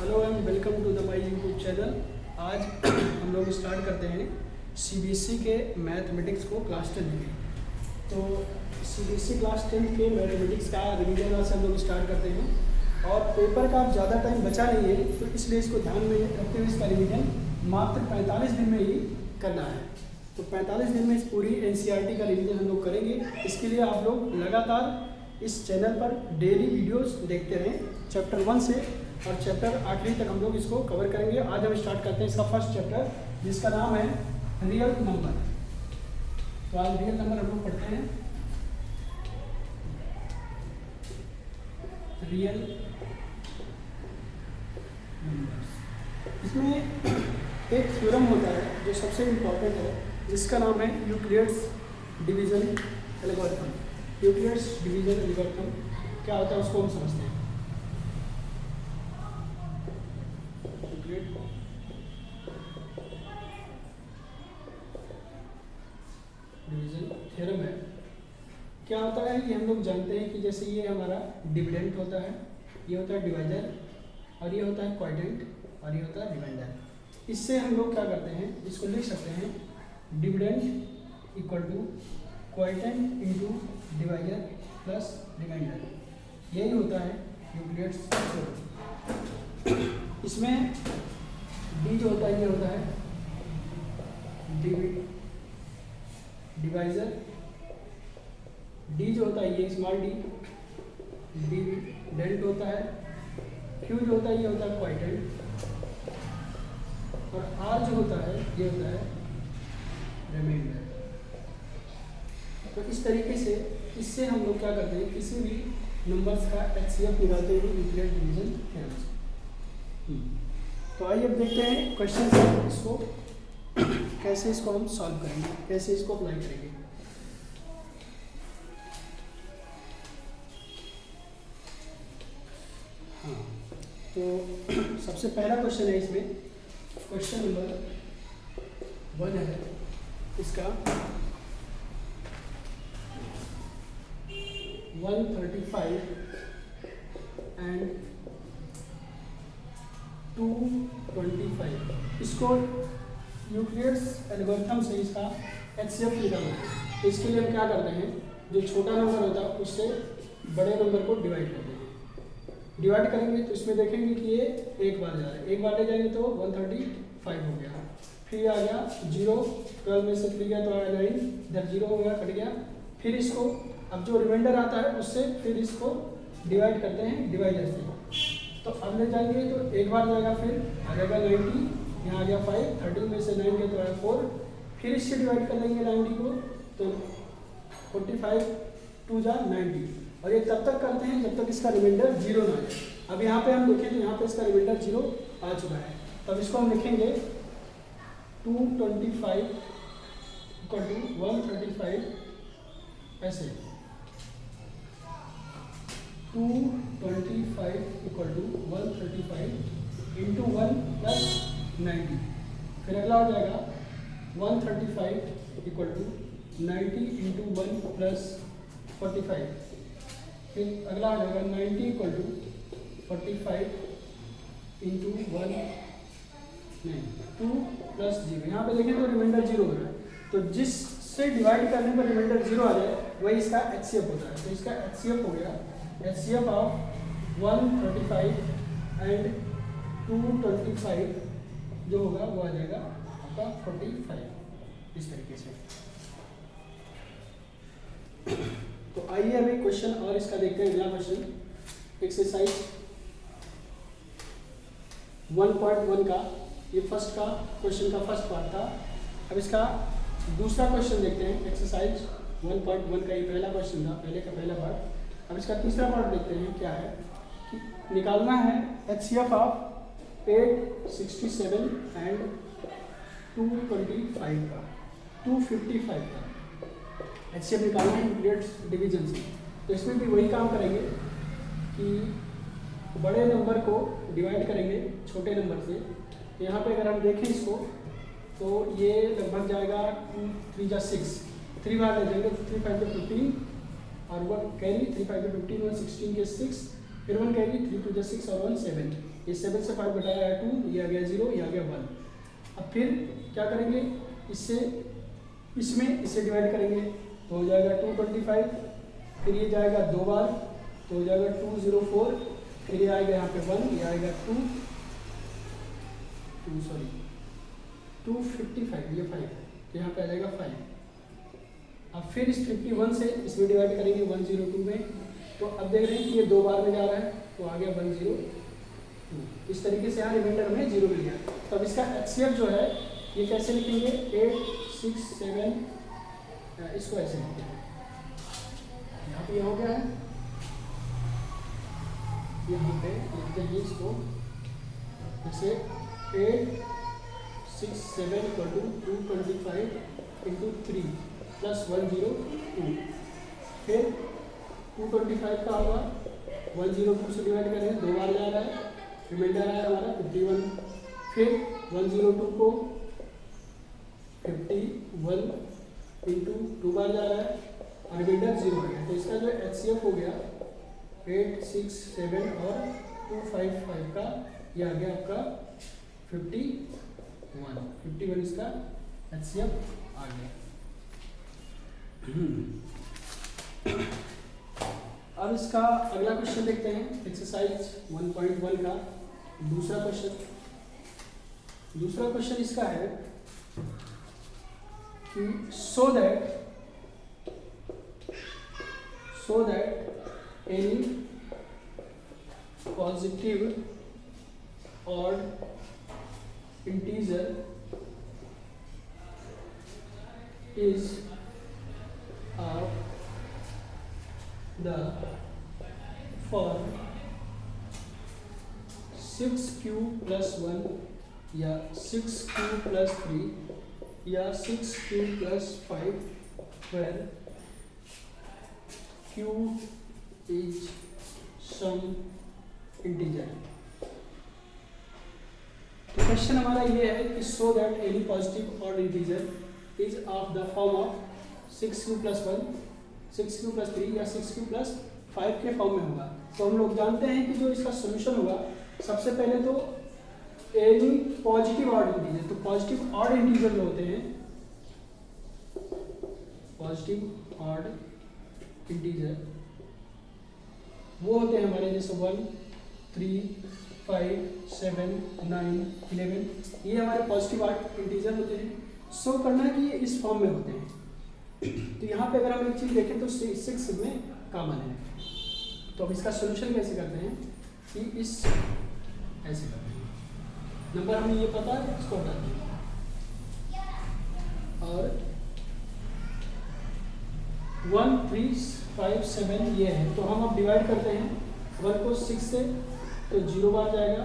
Hello and welcome to the my YouTube channel. आज हम लोग स्टार्ट करते हैं सीबीएसई के मैथमेटिक्स को क्लास 10 में। तो सीबीएसई क्लास 10 के मैथमेटिक्स का रिवीजन आज हम लोग स्टार्ट करते हैं और पेपर का ज़्यादा टाइम बचा नहीं है, तो इसलिए इसको ध्यान में रखते हुए इसका रिवीजन मात्र 45 दिन में ही करना है। तो 45 दिन में इस पूरी एनसीईआरटी का रिवीजन हम लोग करेंगे। इसके लिए आप लोग लगातार इस चैनल पर डेली वीडियोस देखते रहें। चैप्टर 1 से और चैप्टर आखिरी तक हम लोग इसको कवर करेंगे। आज हम स्टार्ट करते हैं इसका फर्स्ट चैप्टर, जिसका नाम है रियल नंबर। तो आज रियल नंबर हम लोग पढ़ते हैं। रियल नंबर्स, इसमें एक थ्योरम होता है जो सबसे इम्पोर्टेंट है, जिसका नाम है Euclid's division algorithm. Euclid's division algorithm क्या होता है उसको हम समझते हैं। डिवीजन थ्योरम है, क्या होता है कि हम लोग जानते हैं कि जैसे ये हमारा डिविडेंड होता है, ये होता है डिवाइजर, और ये होता है क्वोटिएंट, और ये होता है रिमाइंडर। इससे हम लोग क्या करते हैं, इसको लिख सकते हैं dividend equal to quotient into divisor plus remainder. यही होता है यूक्लिड्स थ्योरम। इसमें डी जो होता है ये होता है डिवाइजर, डी जो होता है ये स्मॉल डी, डिविडेंड होता है, क्यू जो होता है ये होता है क्वोटिएंट, और आर जो होता है ये होता है रिमाइंडर। तो इस तरीके से इससे हम लोग क्या करते हैं, किसी भी नंबर्स का एचसीएफ निकालते हैं यूक्लिड डिवीजन थ्योरम से। तो आइए अब देखते हैं क्वेश्चन से इसको कैसे इसको हम सॉल्व करेंगे, कैसे इसको अप्लाई करेंगे। हाँ, तो सबसे पहला क्वेश्चन है इसमें, क्वेश्चन नंबर 1 है इसका 135 एंड 225। इसको यूक्लिड्स एल्गोरिथम से इसका एचसीएफ निकालना है। तो इसके लिए हम क्या करते हैं, जो छोटा नंबर होता है उससे बड़े नंबर को डिवाइड करते हैं। डिवाइड करेंगे तो इसमें देखेंगे कि ये एक बार जा रहा है, एक बार ले जाएंगे तो 135 हो गया, फिर आ गया 0, 12 में से 3 गया तो आया 9, इधर 0 हो गया, कट गया। फिर इसको अब जो रिमाइंडर आता है उससे फिर इसको डिवाइड करते हैं डिवाइडर से। तो अब ले जाएंगे तो एक बार जाएगा, फिर आ जाएगा 90, यहाँ आ गया 5, 13 में से 9 गया तो आया 4, फिर इससे डिवाइड कर लेंगे 90 को, तो 45 2 जा 90, और ये तब तक करते हैं जब तक इसका रिमाइंडर 0 ना आए। अब यहाँ पे हम देखें तो यहाँ पे इसका रिमाइंडर 0 आ चुका है, तब इसको हम लिखेंगे 225 इक्वल टू 135 ऐसे, 225 इक्वल टू 135 इंटू 1 प्लस 90। फिर अगला हो जाएगा 135 इक्वल टू 90 इंटू 1 प्लस 45। फिर अगला हो जाएगा 90 इक्वल टू 45 इंटू 1 नहीं 2 प्लस 0। यहाँ पे देखें तो रिमाइंडर 0 हो रहा है, तो जिससे डिवाइड करने पर रिमाइंडर 0 आ जाए वही इसका एचसीएफ होता है। तो इसका एचसीएफ हो गया, एचसीएफ ऑफ 135 एंड 225 जो होगा वो आ जाएगा आपका 45, इस तरीके से। तो आइए अभी क्वेश्चन और इसका देखते हैं। अगला क्वेश्चन एक्सरसाइज 1.1 का, ये फर्स्ट का क्वेश्चन का फर्स्ट पार्ट था। अब इसका दूसरा क्वेश्चन देखते हैं। एक्सरसाइज 1.1 का ये पहला क्वेश्चन था, पहले का पहला पार्ट। अब इसका तीसरा पार्ट देखते हैं क्या है, कि निकालना है एचसीएफ ऑफ 867 एंड 225 का, 255 का एचसीएफ निकालना है यूक्लिड्स डिवीजन से। तो इसमें भी वही काम करेंगे कि बड़े नंबर को डिवाइड करेंगे छोटे नंबर से। तो यहाँ पे अगर हम देखें इसको तो ये लगभग जाएगा 2 3 जा 6, 3 बार ले जाएंगे, 3 5 15 और 1 कैरी, 3 5 15 1 16 के 6, फिर 1 कहेगी 3 2 6 और 1 7, ये 7 से 5 घटाया 2, ये आ गया 0, ये आ गया 1। अब फिर क्या करेंगे, इससे इसमें इसे डिवाइड करेंगे तो हो जाएगा 225, फिर ये जाएगा 2 बार तो हो जाएगा 204, फिर ये आएगा यहाँ पे 1, ये आएगा 255, ये 5, तो यहाँ पे आ जाएगा 5। अब फिर इस 51 से इसमें डिवाइड करेंगे 102 में, तो अब देख रहे हैं कि ये 2 बार में जा रहा है तो आ गया 102। इस तरीके से यहाँ रिमाइंडर में 0 मिल गया। तो अब इसका HCF जो है ये कैसे लिखेंगे, 8 6 7, इसको ऐसे लिखते हैं, यहाँ पे हो गया है, यहाँ पे लिखते हैं इसको जैसे 8 6 7 225 इंटू 3 प्लस 102, फिर 225 का होगा 102 से डिवाइड करें, 2 बार जा रहा है, रिमाइंडर आया हमारा 51, फिर 102 को 51 इंटू 2 बार जा रहा है और रिमाइंडर 0 आ गया। तो इसका जो HCF हो गया 8 6 7 और 255 का, ये आ गया आपका 51 इसका HCF आ गया। अब इसका अगला क्वेश्चन देखते हैं, एक्सरसाइज 1.1 का दूसरा क्वेश्चन इसका है कि so that any positive odd integer is of the form 6q plus 1 या 6q plus 3 या 6q plus 5 where q is some integer। तो क्वेश्चन हमारा ये है कि so that any positive odd integer is of the form of 6q plus 1, 6q plus 3 या 6q plus 5 के form में होगा। तो हम लोग जानते हैं कि जो इसका सोल्यूशन होगा, सबसे पहले तो एनी पॉजिटिव ऑड इंटीजर, तो पॉजिटिव ऑड इंटीजर जो होते हैं, पॉजिटिव ऑड इंटीजर वो होते हैं हमारे जैसे 1 3 5 7 9 11, ये हमारे पॉजिटिव ऑड इंटीजर होते हैं। सो करना है कि ये इस फॉर्म में होते हैं। तो यहाँ पे अगर हम एक चीज देखें तो 6 में कॉमन है। तो अब इसका सोल्यूशन कैसे करते हैं कि इस ऐसे करते हैं, नंबर हमें ये पता है, इसको हटाते हैं और 1 3 5 7 ये है। तो हम अब डिवाइड करते हैं 1 को 6 से, तो 0 बार जाएगा,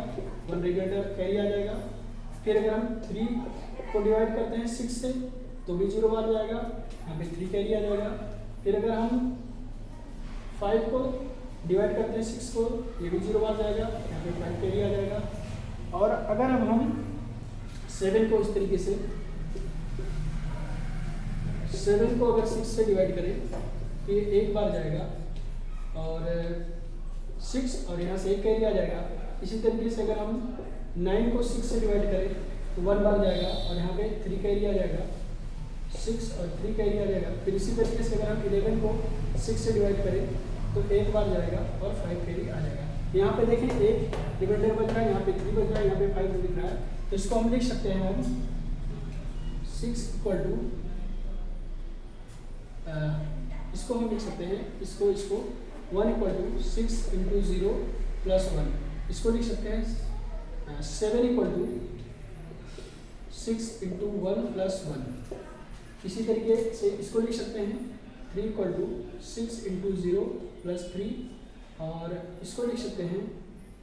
1 रिमाइंडर कैरी आ जाएगा। फिर अगर हम 3 को डिवाइड करते हैं 6 से तो भी 0 बार जाएगा, यहाँ पे 3 कैरी आ जाएगा। फिर अगर हम 5 को डिवाइड करते हैं 6 को, ये भी 0 बार जाएगा, यहाँ पे 5 कैरी आ जाएगा। और अगर अब हम 7 को इस तरीके से, 7 को अगर 6 से डिवाइड करें तो ये 1 बार जाएगा और 6 और यहाँ से 1 कैरी आ जाएगा। इसी तरीके से अगर हम 9 को 6 से डिवाइड करें तो 1 बार जाएगा और यहाँ पे 3 कैरी आ जाएगा, 6 और 3 कैरी आ जाएगा। फिर इसी तरीके से अगर हम 11 को 6 से डिवाइड करें तो 1 बार जाएगा और 5 कैरी आ जाएगा। यहाँ पे देखें 1 रिमाइंडर बच रहा है, यहाँ पे 3 बच रहा है, यहाँ पे 5 दिख रहा है। तो इसको हम लिख सकते हैं, हम 6 इक्वल टू, इसको हम लिख सकते हैं, इसको 1 इक्वल टू 6 इंटू 0 प्लस 1, इसको लिख सकते हैं 7 इक्वल टू 6 इंटू 1 प्लस 1। इसी तरीके से इसको लिख सकते हैं 3 इक्वल टू 6 इंटू 0 प्लस 3, और इसको लिख सकते हैं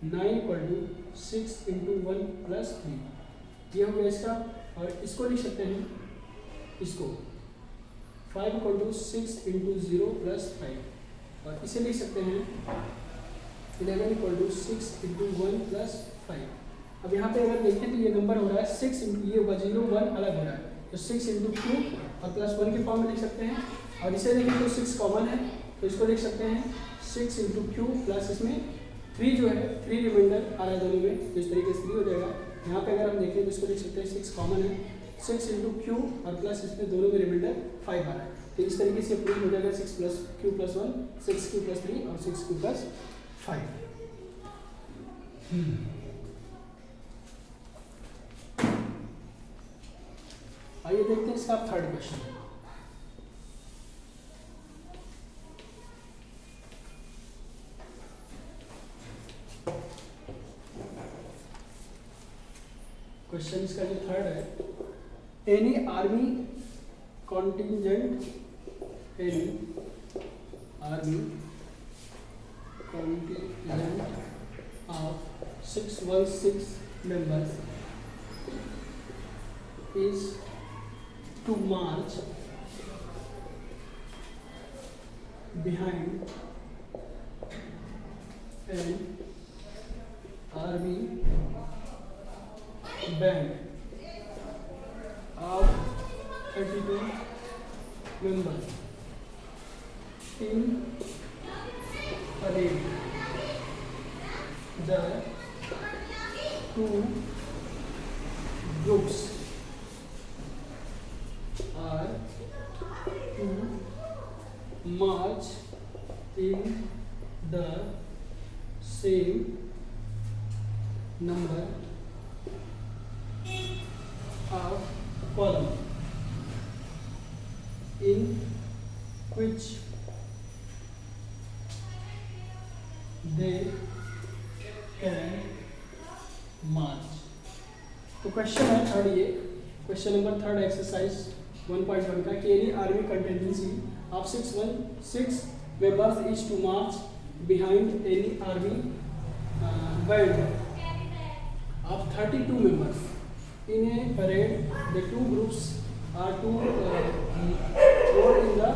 9 इक्वल टू 6 इंटू 1 प्लस 3, ये हो गया इसका। और इसको लिख सकते हैं, इसको 5 इक्वल टू 6 इंटू 0 प्लस 5, और इसे लिख सकते हैं 11 इक्वल टू 6 इंटू 1 प्लस 5। अब यहाँ पे अगर देखें तो ये नंबर हो रहा है 6 इंटू, ये 0 1 अलग हो रहा है, तो 6 इंटू 2 और प्लस 1 के फॉर्म में लिख सकते हैं। और इसे देखें तो 6 कॉमन है, तो इसको लिख सकते हैं 6 इंटू क्यू प्लस इसमें 3 जो है 3 रिमाइंडर आ रहा है दोनों में, तो इस तरीके से 3 हो जाएगा। यहाँ पे अगर हम देखें तो इसको देख सकते हैं 6 कॉमन है, 6 इंटू क्यू और प्लस इसमें दोनों में रिमाइंडर 5 आ रहा है, तो इस तरीके से प्रूव हो जाएगा 6 plus Q plus 1, 6 Q plus 3 और 6 क्यू प्लस 5। आइए देखते हैं इसका थर्ड क्वेश्चन। क्वेश्चन इसका जो थर्ड है, any army contingent of 616 members is to march behind an army band of 32 members in parade. The two groups are to march in the same number of column in which they can march. तो question है third, ये question number third exercise 1.1 का कि any army contingency of 616 members is to march behind any army band of 32 members in a parade. The two groups are to go in the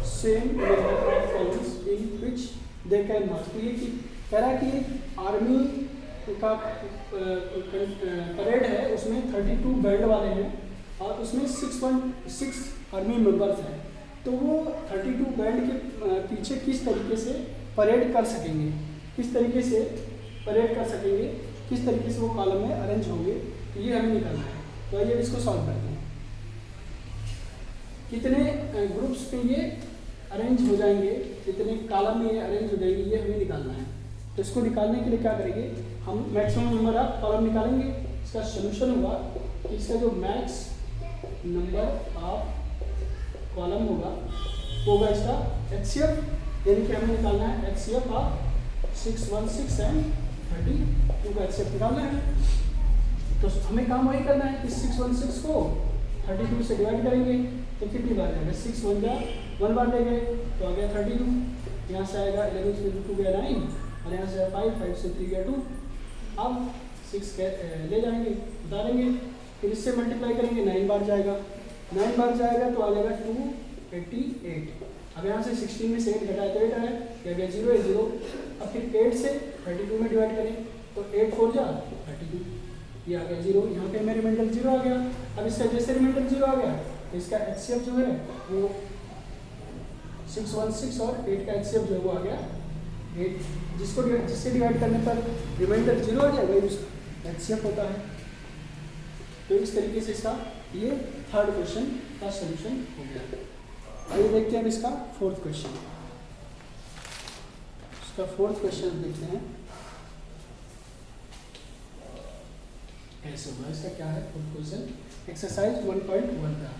same number of columns in which they can march. तो ये कह रहा है कि army का parade है, उसमें 32 band वाले हैं और उसमें 6.6 आर्मी मेंबर्स हैं, तो वो 32 बैंड के पीछे किस तरीके से परेड कर सकेंगे, किस तरीके से वो कॉलम में अरेंज होंगे, तो ये हमें निकालना है। तो आइए इसको सॉल्व करते हैं। कितने ग्रुप्स पे ये अरेंज हो जाएंगे, कितने कॉलम में ये अरेंज हो जाएंगे, ये हमें निकालना है। तो इसको निकालने के लिए क्या करेंगे, हम मैक्सिमम नंबर ऑफ कॉलम निकालेंगे। इसका सोल्यूशन होगा कि इसका जो मैक्स नंबर ऑफ कॉलम होगा इसका HCF, यानी कि हमें निकालना है HCF ऑफ 616 एंड 32 का HCF निकालना है। तो हमें काम वही करना है कि 616 को 32 से डिवाइड करेंगे तो कितनी बार जाएगा, 6 1 बार ले गए तो आ गया 32, यहाँ से आएगा 11 से 2 गया 9 और यहाँ से 5 से 3 गया 2। अब 6 ले जाएंगे, बता देंगे, फिर इससे मल्टीप्लाई करेंगे, 9 बार जाएगा तो आ जाएगा 288। अब यहाँ से 16 में से 8 घटाए तो 8 आया, क्या गया 0 है 0। अब फिर 8 से 32 में डिवाइड करें तो 8 4 जा 32, ये आ गया 0, यहाँ पे मेरे रिमाइंडर 0 आ गया। अब इसका जैसे रिमाइंडर 0 आ गया तो इसका HCF जो है वो 616 और 8 का HCF जो है वो आ गया 8, जिससे डिवाइड करने पर रिमाइंडर 0 आ जाए वही उसका HCF होता है। तो इस तरीके से इसका ये थर्ड क्वेश्चन का सॉल्यूशन हो गया। आइए देखते हैं अब इसका फोर्थ क्वेश्चन। इसका फोर्थ क्वेश्चन देखते हैं कैसे होगा। इसका क्या है फोर्थ क्वेश्चन, एक्सरसाइज 1.1 का।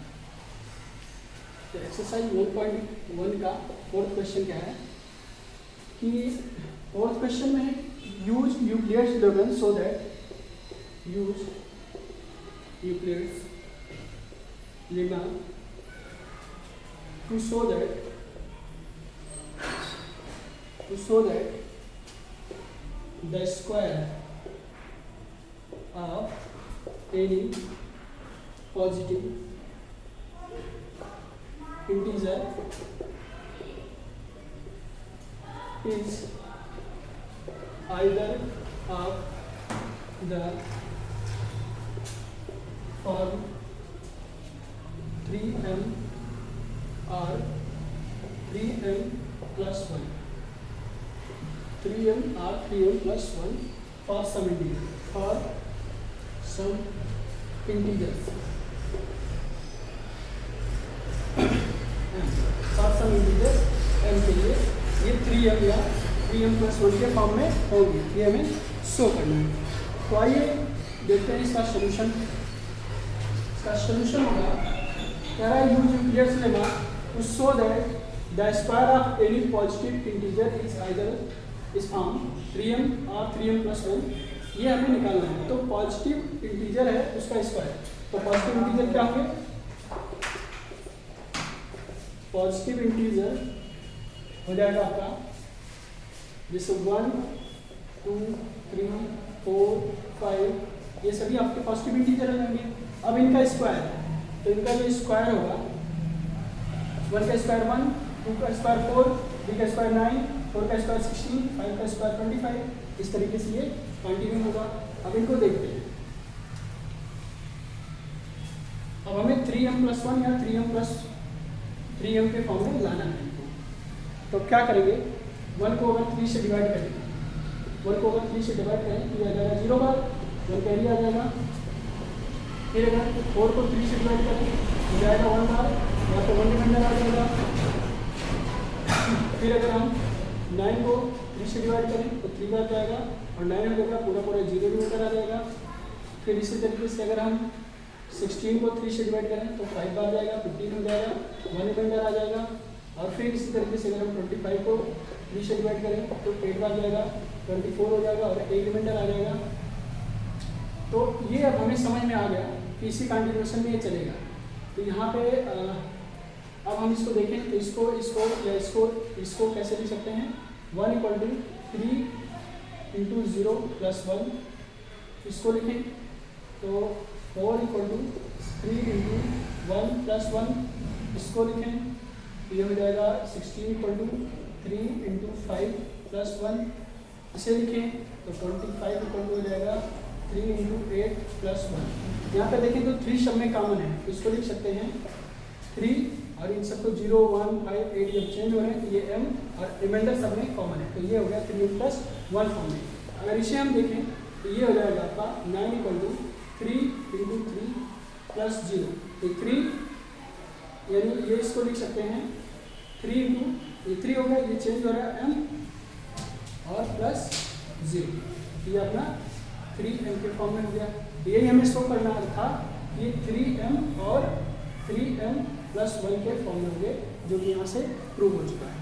तो एक्सरसाइज 1.1 का फोर्थ क्वेश्चन क्या है कि फोर्थ क्वेश्चन में use Euclid's lemma so that Euclid's lemma to show that the square of any positive integer is either of the form 3m or 3m plus 1। 3m or 3m plus 1 for some integer, for some integers, for some integer m के लिए ये 3m या 3m plus 1 के form में होगी, ये हमें show करना है। तो आइए देखते हैं इसका सोल्यूशन। इसका सोल्यूशन होगा, कह रहा है use Euclid's lemma to show that the square of any positive integer is either इस फॉर्म 3m और 3m plus 1, ये हमें निकालना है। तो पॉजिटिव इंटीजर है उसका स्क्वायर, तो पॉजिटिव इंटीजर क्या होंगे, पॉजिटिव इंटीजर हो जाएगा आपका जैसे 1 2 3 4 5, ये सभी आपके पॉजिटिव इंटीजर हो जाएंगे। अब इनका स्क्वायर, तो इनका जो स्क्वायर होगा 1 का स्क्वायर 1, 2 का स्क्वायर 4, 3 का स्क्वायर 9, 4 का स्क्वायर 16, 5 का स्क्वायर 25, इस तरीके से ये कंटिन्यू होगा। अब इनको देखते हैं। अब हमें 3m plus 1 या 3m plus 3m के फॉर्म में लाना है। तो क्या करेंगे, 1 को अगर 3 से डिवाइड करें, 1 को अगर 3 से डिवाइड करें तो ये आ जाएगा 0 बार, 1 कैरी आ जाएगा। फिर अगर 4 को 3 से डिवाइड करें तो जाएगा 1 बार, या तो 1 रिमाइंडर आ जाएगा। फिर अगर हम 9 को 3 से डिवाइड करें तो 3 बार जाएगा और 9 हो जाएगा, पूरा 0 रिमाइंडर आ जाएगा। फिर इसी तरीके से अगर हम 16 को 3 से डिवाइड करें तो 5 बार जाएगा, 15 हो जाएगा, 1 रिमाइंडर आ जाएगा। और फिर इसी तरीके से अगर हम 25 को 3 से डिवाइड करें तो 8 बार जाएगा, 24 हो जाएगा और 1 रिमाइंडर आ जाएगा। तो ये अब हमें समझ में आ गया कि इसी कंटिन्यूएशन में ये चलेगा। तो यहाँ पे अब हम इसको देखें तो इसको या इसको कैसे लिख सकते हैं, 1 = 3 × 0 + 1, इसको लिखें तो 4 = 3 × 1 + 1, इसको लिखें तो ये हो जाएगा 16 = 3 × 5 + 1, इसे लिखें तो 25 हो जाएगा 3 × 8 + 1। यहाँ पे देखें तो 3 सब में कॉमन है, तो इसको लिख सकते हैं 3, और इन सबको 0 1 5 8 जब चेंज हो रहे हैं तो ये m और रिमाइंडर सब में कॉमन है, तो ये हो गया 3m + 1 फॉर्म में। अगर इसे हम देखें तो ये हो जाएगा आपका 9 = 3 × 3 + 0, तो 3 यानी ये इसको लिख सकते हैं 3 × ये 3 हो गया, ये चेंज हो रहा है m और +0, ये अपना 3m के फॉर्म में हो गया। यही हमें शो करना था कि 3m और 3m + 1 के फॉर्म में हो गए, जो कि यहाँ से प्रूव हो चुका है।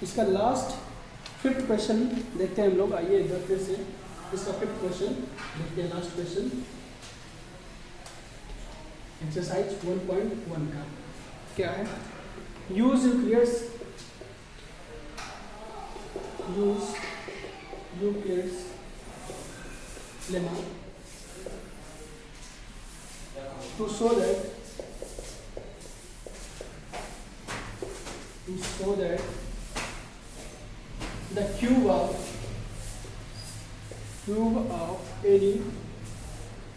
इसका लास्ट 5th क्वेश्चन देखते हैं हम लोग। आइए एक बार फिर से इसका 5th क्वेश्चन देखते हैं। लास्ट क्वेश्चन एक्सरसाइज 1.1 का क्या है, use Euclid's lemma to show that the cube of any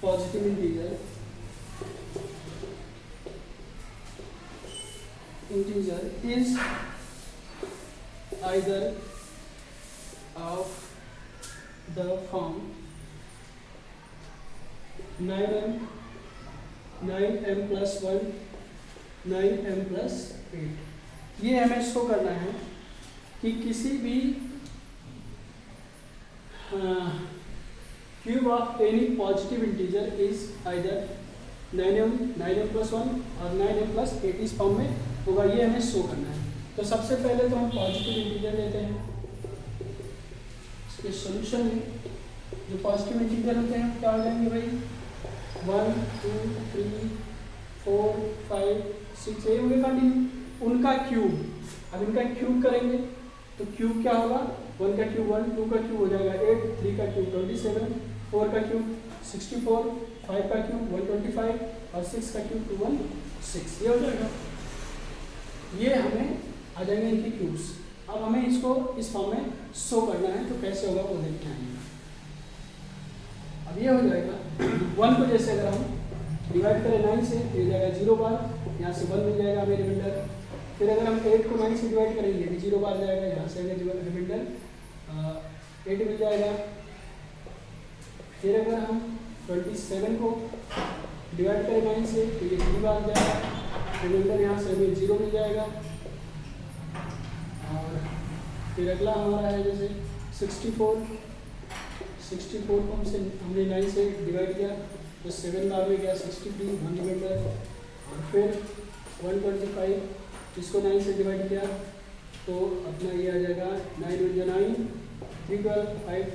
positive integer is either of the form 9m + 1 9m + 8। ये हमें शो करना है कि किसी भी cube of any positive integer is either 9m + 1 और 9m + 8 इस फॉर्म में होगा, ये हमें शो करना है। तो सबसे पहले तो हम पॉजिटिव इंटीजर लेते हैं। इसके सॉल्यूशन में जो पॉजिटिव इंटीजर होते हैं क्या हो जाएंगे भाई, 1 2 3 4 5 6 ये होंगे कंटिन्यू, उनका क्यूब। अब इनका क्यूब करेंगे तो क्यूब क्या होगा, 1 का क्यूब 1, 2 का क्यूब हो जाएगा 8, 3 का क्यूब 27, 4 का क्यूब 64, 5 का क्यूब 125 और 6 का क्यूब 216, ये हो जाएगा। ये हमें आ जाएंगे इनके क्यूब्स। अब हमें इसको इस फॉर्म में शो करना है, तो कैसे होगा वो देखते हैं। अब ये हो जाएगा 1 को जैसे अगर हम डिवाइड करें 9 से तो ये जाएगा 0 बार, यहाँ से 1 मिल जाएगा हमें रिमाइंडर। फिर अगर हम 8 को 9 से डिवाइड करेंगे तो 0 बार जाएगा, यहाँ से अगर रिमाइंडर 8 मिल जाएगा। फिर अगर हम 27 को डिवाइड करें 9 से तो ये 3 बार जाएगा, रिमाइंडर यहाँ से हमें 0 मिल जाएगा। और फिर अगला हमारा है जैसे 64 को हमने 9 से डिवाइड किया तो 7 बार में गया 63 1 रिमाइंडर। और फिर 125 इसको 9 से डिवाइड किया तो अपना ये आ जाएगा 9 × 9 3 12 5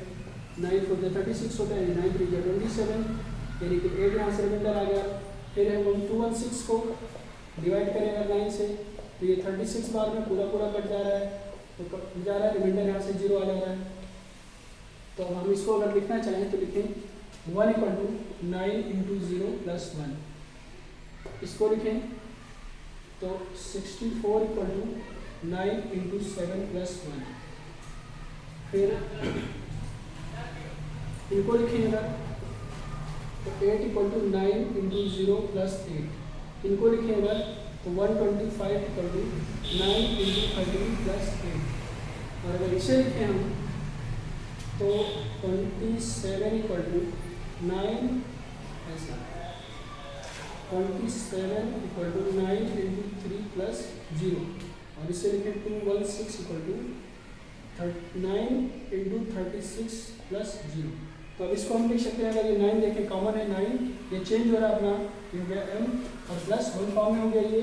9 4 36 होता है, 9 3 27 यानी कि 8 यहाँ से रिमाइंडर आ गया। फिर है 216 को डिवाइड करेंगे 9 से तो ये 36 बार में पूरा कट जा रहा है, तो कट जा रहा है, रिमाइंडर यहाँ से 0 आ जा रहा है। तो हम इसको अगर लिखना चाहें तो लिखें 1 = 9 × 0 + 1। इसको लिखें तो 64 = 9 × 7 + 1। फिर इनको लिखेंगे तो 8 = 9 × 0 + 8। इनको लिखेंगे तो 125 = 9 × 13 + 8। और अगर इसे लिखें हम तो 27 = 9 ऐसा 27 = 9 × 3 + 0। और इसे लिखें 216 = 9 × 36 + 0। तो अब इसको हम लिख सकते हैं, अगर ये 9 देखें कॉमन है 9, ये चेंज हो रहा है अपना, ये हो गया m और प्लस होल फॉर्म में हो गया ये।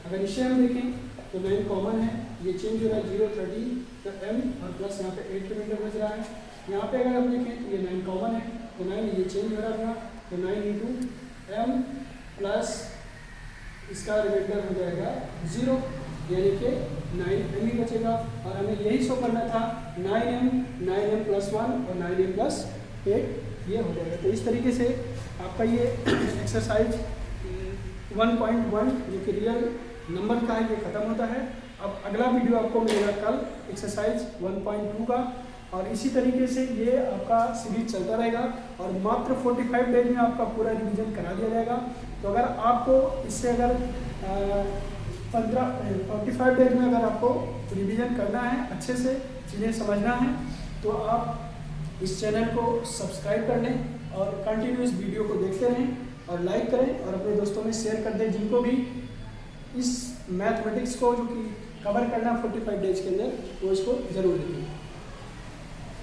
अगर इसे हम देखें तो 9 कॉमन है, ये चेंज हो रहा है 0 30 तो m और प्लस यहाँ पे 8 रिमाइंडर बच रहा है। यहाँ पे अगर हम देखें तो ये 9 कॉमन है तो 9 ये चेंज हो रहा है अपना, तो 9 × m प्लस इसका रिमाइंडर हो जाएगा 0 यानी कि 9m ही बचेगा। और हमें यही शो करना था 9m + 1 और 9m + 8 ये हो जाएगा। तो इस तरीके से आपका ये एक्सरसाइज 1.1 जो कि रियल नंबर का है ये ख़त्म होता है। अब अगला वीडियो आपको मिलेगा कल एक्सरसाइज 1.2 का, और इसी तरीके से ये आपका सीरीज चलता रहेगा और मात्र 45 डेज में आपका पूरा रिवीजन करा दिया जाएगा। तो अगर आपको इससे अगर 45 डेज में अगर आपको रिवीजन करना है, अच्छे से चीज़ें समझना है, तो आप इस चैनल को सब्सक्राइब कर लें और कंटिन्यूस वीडियो को देखते रहें और लाइक करें और अपने दोस्तों में शेयर कर दें जिनको भी इस मैथमेटिक्स को जो कि कवर करना 45 डेज के अंदर, वो इसको ज़रूर देखें।